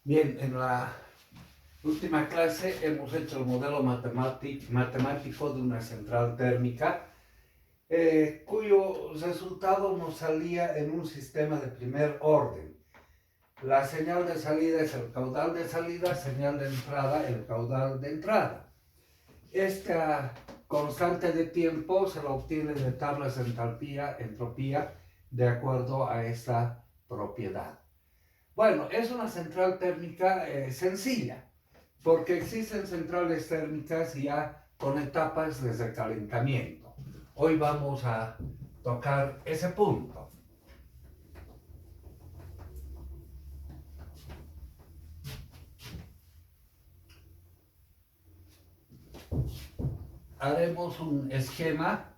Bien, en la última clase hemos hecho el modelo matemático de una central térmica, cuyo resultado nos salía en un sistema de primer orden. La señal de salida es el caudal de salida, señal de entrada el caudal de entrada. Esta constante de tiempo se la obtiene de tablas de entalpía, entropía, de acuerdo a esta propiedad. Bueno, es una central térmica sencilla, porque existen centrales térmicas ya con etapas de recalentamiento. Hoy vamos a tocar ese punto. Haremos un esquema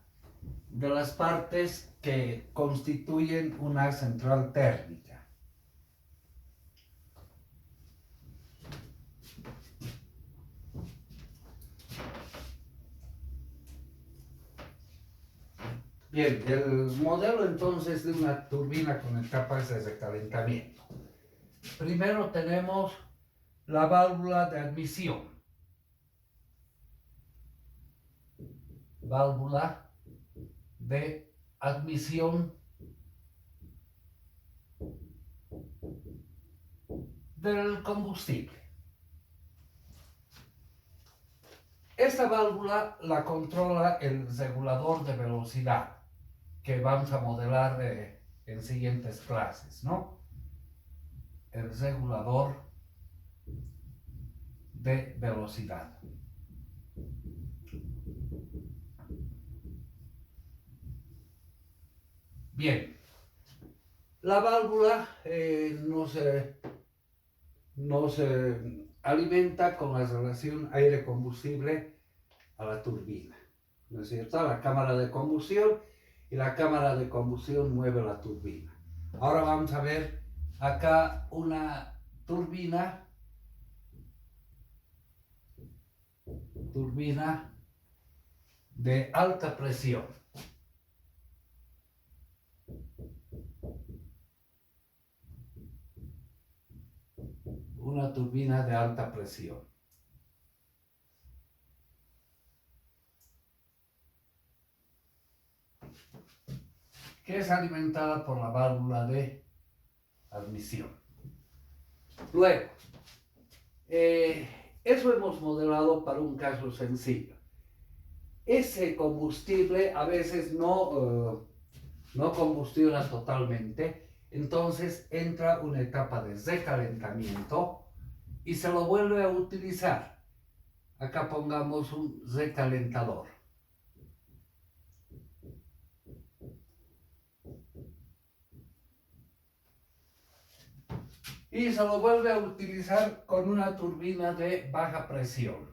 de las partes que constituyen una central térmica. Bien, el modelo entonces de una turbina con etapas de recalentamiento. Primero tenemos la válvula de admisión. Válvula de admisión del combustible. Esta válvula la controla el regulador de velocidad que vamos a modelar en siguientes clases, ¿no? El regulador de velocidad. Bien, la válvula nos alimenta con la relación aire-combustible a la turbina, ¿no es cierto? A la cámara de combustión, y la cámara de combustión mueve la turbina. Ahora vamos a ver acá una turbina de alta presión. Una turbina de alta presión. Que es alimentada por la válvula de admisión. Luego, eso hemos modelado para un caso sencillo. Ese combustible a veces no combustiona totalmente, entonces entra una etapa de recalentamiento y se lo vuelve a utilizar. Acá pongamos un recalentador. Y se lo vuelve a utilizar con una turbina de baja presión.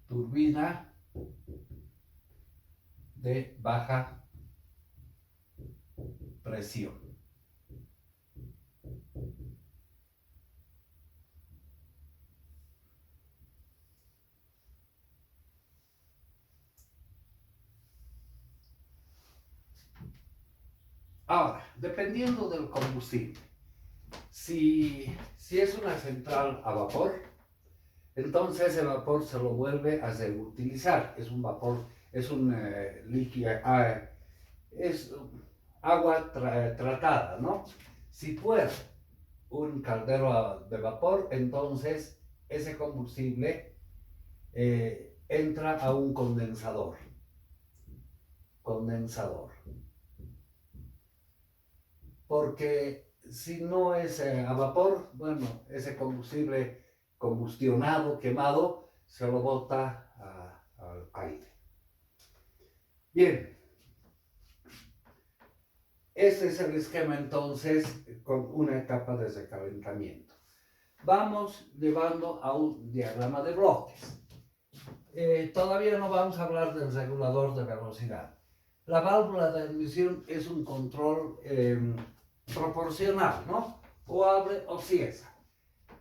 Turbina de baja presión. Ahora, dependiendo del combustible, si es una central a vapor, entonces el vapor se lo vuelve a reutilizar. Es un vapor, es un líquido, es agua tratada, ¿no? Si fuera un caldero de vapor, entonces ese combustible entra a un condensador. Porque si no es a vapor, bueno, ese combustible combustionado, quemado, se lo bota al aire. Bien, ese es el esquema entonces con una etapa de recalentamiento. Vamos llevando a un diagrama de bloques. Todavía no vamos a hablar del regulador de velocidad. La válvula de admisión es un control proporcional, ¿no? O abre o cierra.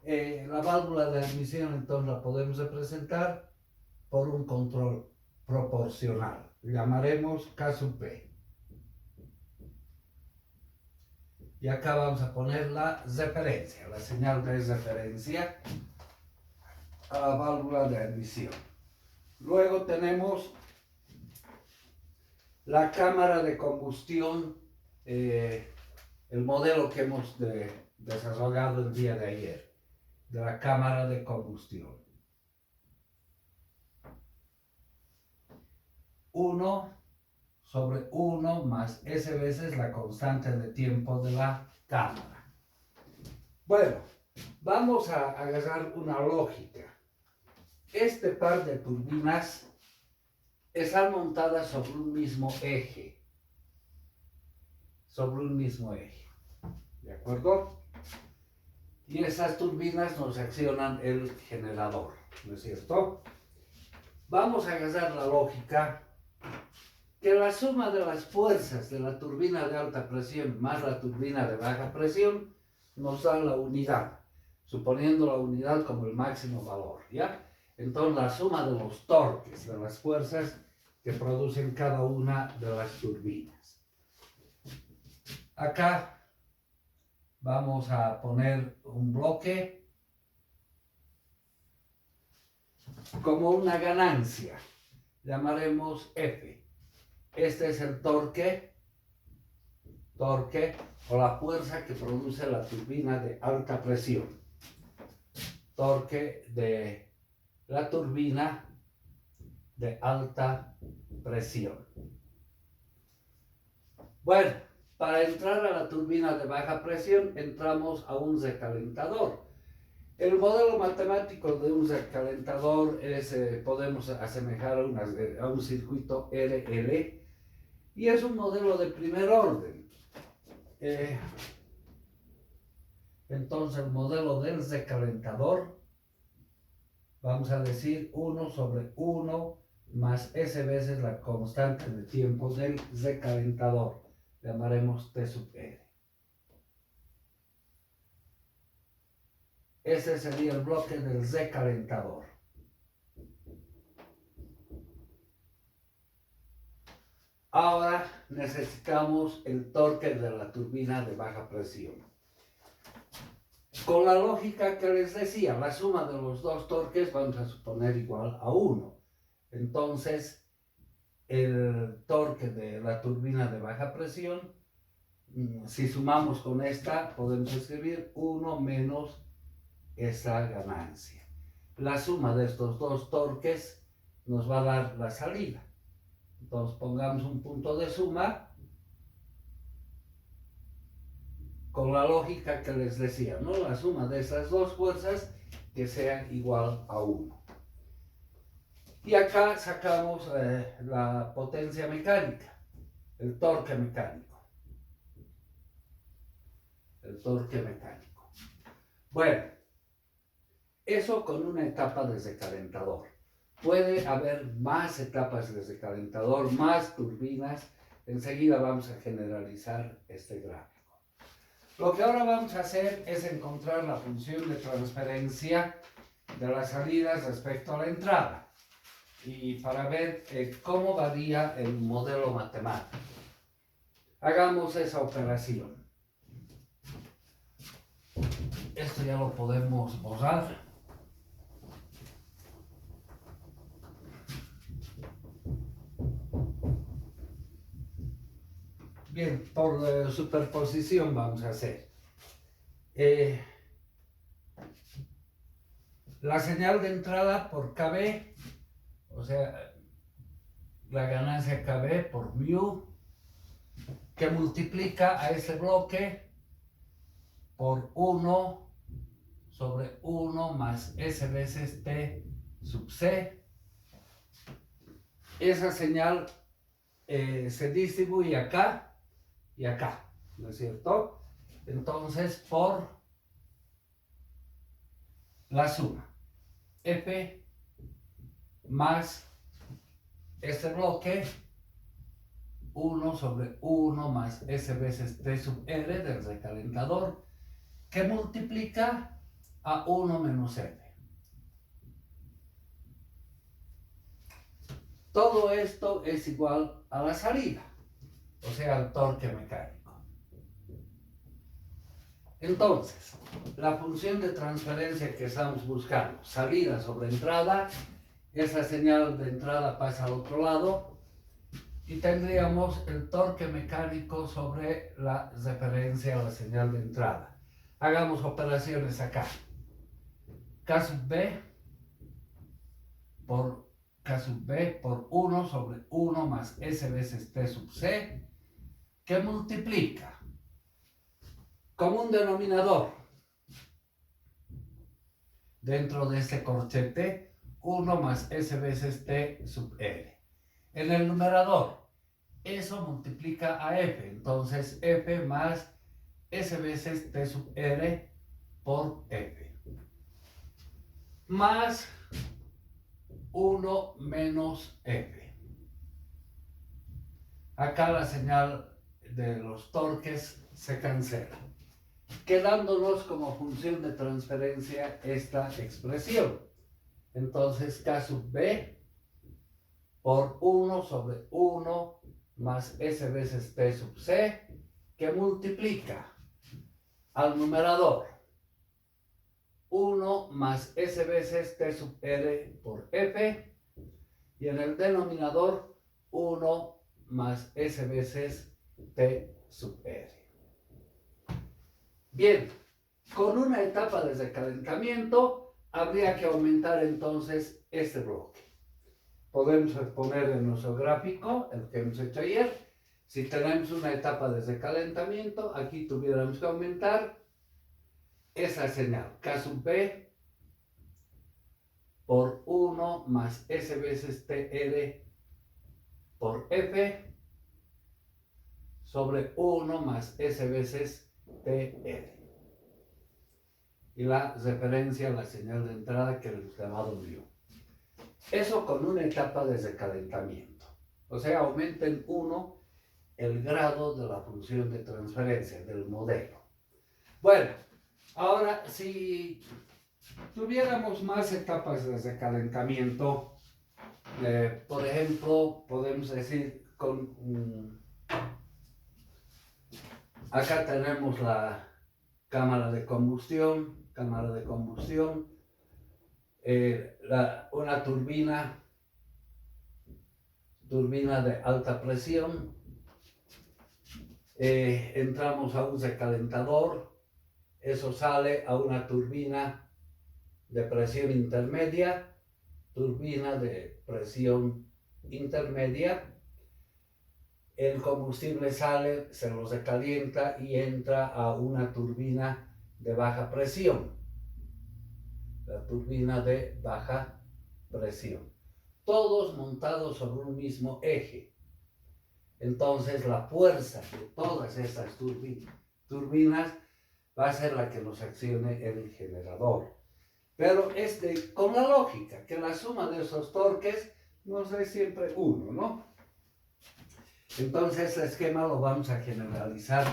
La válvula de admisión entonces la podemos representar por un control proporcional. Llamaremos K sub P. Y acá vamos a poner la referencia, la señal de referencia a la válvula de admisión. Luego tenemos la cámara de combustión, el modelo que hemos desarrollado el día de ayer, de la cámara de combustión. 1/1 más S veces la constante de tiempo de la cámara. Bueno, vamos a agarrar una lógica. Este par de turbinas están montadas sobre un mismo eje. ¿De acuerdo? Y esas turbinas nos accionan el generador, ¿no es cierto? Vamos a agarrar la lógica que la suma de las fuerzas de la turbina de alta presión más la turbina de baja presión nos da la unidad, suponiendo la unidad como el máximo valor, ¿ya? Entonces la suma de los torques, de las fuerzas que producen cada una de las turbinas. Acá vamos a poner un bloque como una ganancia, llamaremos F. Este es el torque o la fuerza que produce la turbina de alta presión. Torque de la turbina de alta presión. Bueno, para entrar a la turbina de baja presión entramos a un recalentador. El modelo matemático de un recalentador es, podemos asemejar a un circuito RL, y es un modelo de primer orden. Entonces el modelo del recalentador, vamos a decir 1/1 más S veces la constante de tiempo del recalentador, llamaremos T sub R. Ese sería el bloque del recalentador. Ahora necesitamos el torque de la turbina de baja presión. Con la lógica que les decía, la suma de los dos torques vamos a suponer igual a 1. Entonces, el torque de la turbina de baja presión, si sumamos con esta, podemos escribir 1 menos esa ganancia. La suma de estos dos torques nos va a dar la salida. Entonces pongamos un punto de suma con la lógica que les decía, ¿no? La suma de esas dos fuerzas que sea igual a 1. Y acá sacamos la potencia mecánica, el torque mecánico. Bueno, eso con una etapa de recalentador. Puede haber más etapas de recalentador, más turbinas. Enseguida vamos a generalizar este gráfico. Lo que ahora vamos a hacer es encontrar la función de transferencia de las salidas respecto a la entrada. Y para ver cómo varía el modelo matemático. Hagamos esa operación. Esto ya lo podemos borrar. Bien, por superposición vamos a hacer. La señal de entrada por KB, o sea, la ganancia KB por mu, que multiplica a ese bloque por 1/1 más S veces T sub C. Esa señal se distribuye acá y acá, ¿no es cierto? Entonces, por la suma, F más este bloque, 1/1 más S veces T sub R del recalentador, que multiplica a 1 menos F. Todo esto es igual a la salida, o sea, al torque mecánico. Entonces, la función de transferencia que estamos buscando, salida sobre entrada, esa señal de entrada pasa al otro lado y tendríamos el torque mecánico sobre la referencia a la señal de entrada. Hagamos operaciones acá. K sub B por K sub B por 1 sobre 1 más S veces T sub C, que multiplica con un denominador dentro de este corchete 1 más S veces T sub R. En el numerador, eso multiplica a F, entonces F más S veces T sub R por F. Más 1 menos F. Acá la señal de los torques se cancela, quedándonos como función de transferencia esta expresión. Entonces K sub B por 1 sobre 1 más S veces T sub C, que multiplica al numerador 1 más S veces T sub R por F, y en el denominador 1 más S veces T sub R. Bien, con una etapa de recalentamiento habría que aumentar entonces este bloque. Podemos poner en nuestro gráfico, el que hemos hecho ayer, si tenemos una etapa de recalentamiento, aquí tuviéramos que aumentar esa señal, K sub B por 1 más S veces TR por F sobre 1 más S veces TR. Y la referencia a la señal de entrada que hemos llamado mu. Eso con una etapa de recalentamiento. O sea, aumenta en 1 el grado de la función de transferencia del modelo. Bueno, ahora si tuviéramos más etapas de recalentamiento, por ejemplo, podemos decir acá tenemos la cámara de combustión, una turbina de alta presión, entramos a un recalentador, eso sale a una turbina de presión intermedia, el combustible sale, se lo recalienta y entra a una turbina de baja presión. La turbina de baja presión. Todos montados sobre un mismo eje. Entonces la fuerza de todas estas turbinas va a ser la que nos accione el generador. Pero con la lógica que la suma de esos torques nos da siempre 1, ¿no? Entonces el esquema lo vamos a generalizar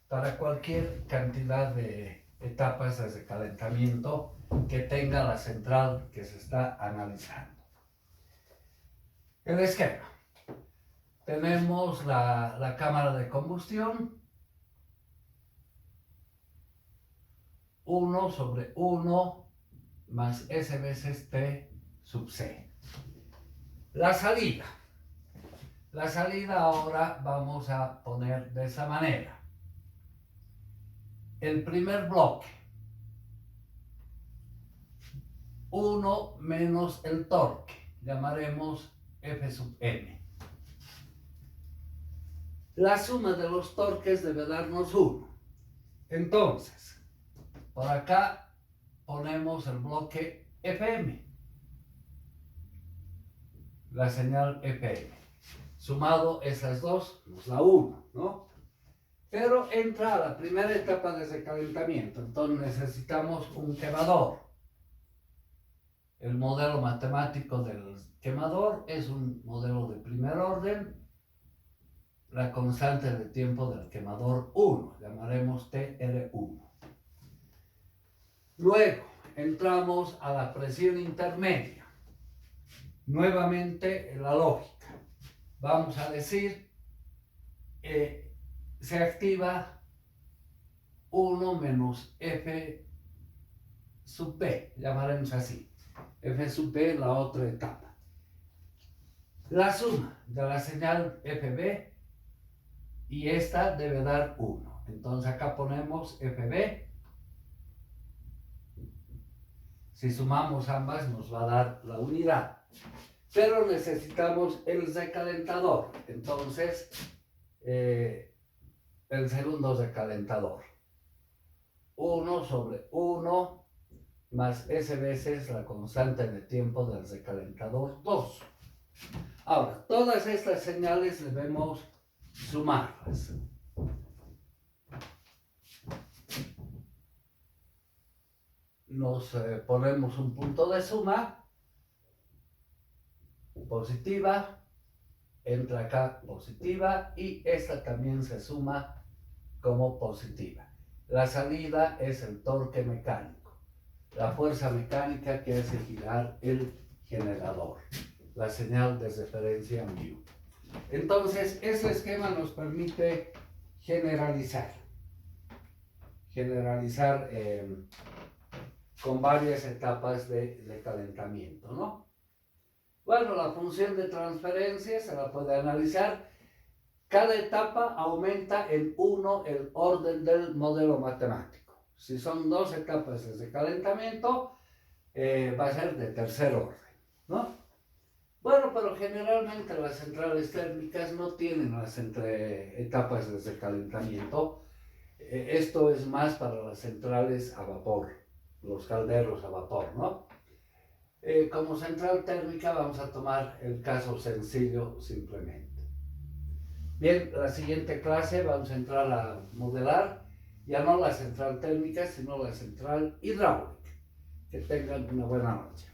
para cualquier cantidad de etapas de recalentamiento que tenga la central que se está analizando. El esquema. Tenemos la cámara de combustión, 1 sobre 1 más S veces T sub C. La salida ahora vamos a poner de esa manera. El primer bloque, 1 menos el torque, llamaremos F sub M. La suma de los torques debe darnos 1. Entonces, por acá ponemos el bloque FM, la señal FM. Sumado esas dos nos da 1, ¿no? Pero entra a la primera etapa de recalentamiento, entonces necesitamos un quemador. El modelo matemático del quemador es un modelo de primer orden. La constante de tiempo del quemador 1, llamaremos TR1. Luego entramos a la presión intermedia. Nuevamente en la lógica. Vamos a decir, se activa 1 menos F sub P, llamaremos así. F sub P, la otra etapa. La suma de la señal FB y esta debe dar 1. Entonces acá ponemos FB. Si sumamos ambas nos va a dar la unidad. Pero necesitamos el recalentador. Entonces, el segundo recalentador. 1 sobre 1 más S veces la constante de tiempo del recalentador 2. Ahora, todas estas señales debemos sumarlas. Nos ponemos un punto de suma. Positiva, entra acá positiva y esta también se suma como positiva. La salida es el torque mecánico, la fuerza mecánica que hace girar el generador, la señal de referencia mu. Entonces, este esquema nos permite generalizar con varias etapas de calentamiento, ¿no? Bueno, la función de transferencia se la puede analizar. Cada etapa aumenta en 1 el orden del modelo matemático. Si son 2 etapas de calentamiento, va a ser de tercer orden, ¿no? Bueno, pero generalmente las centrales térmicas no tienen las etapas de calentamiento. Esto es más para las centrales a vapor, los calderos a vapor, ¿no? Como central térmica vamos a tomar el caso sencillo simplemente. Bien, la siguiente clase vamos a entrar a modelar ya no la central térmica, sino la central hidráulica. Que tengan una buena noche.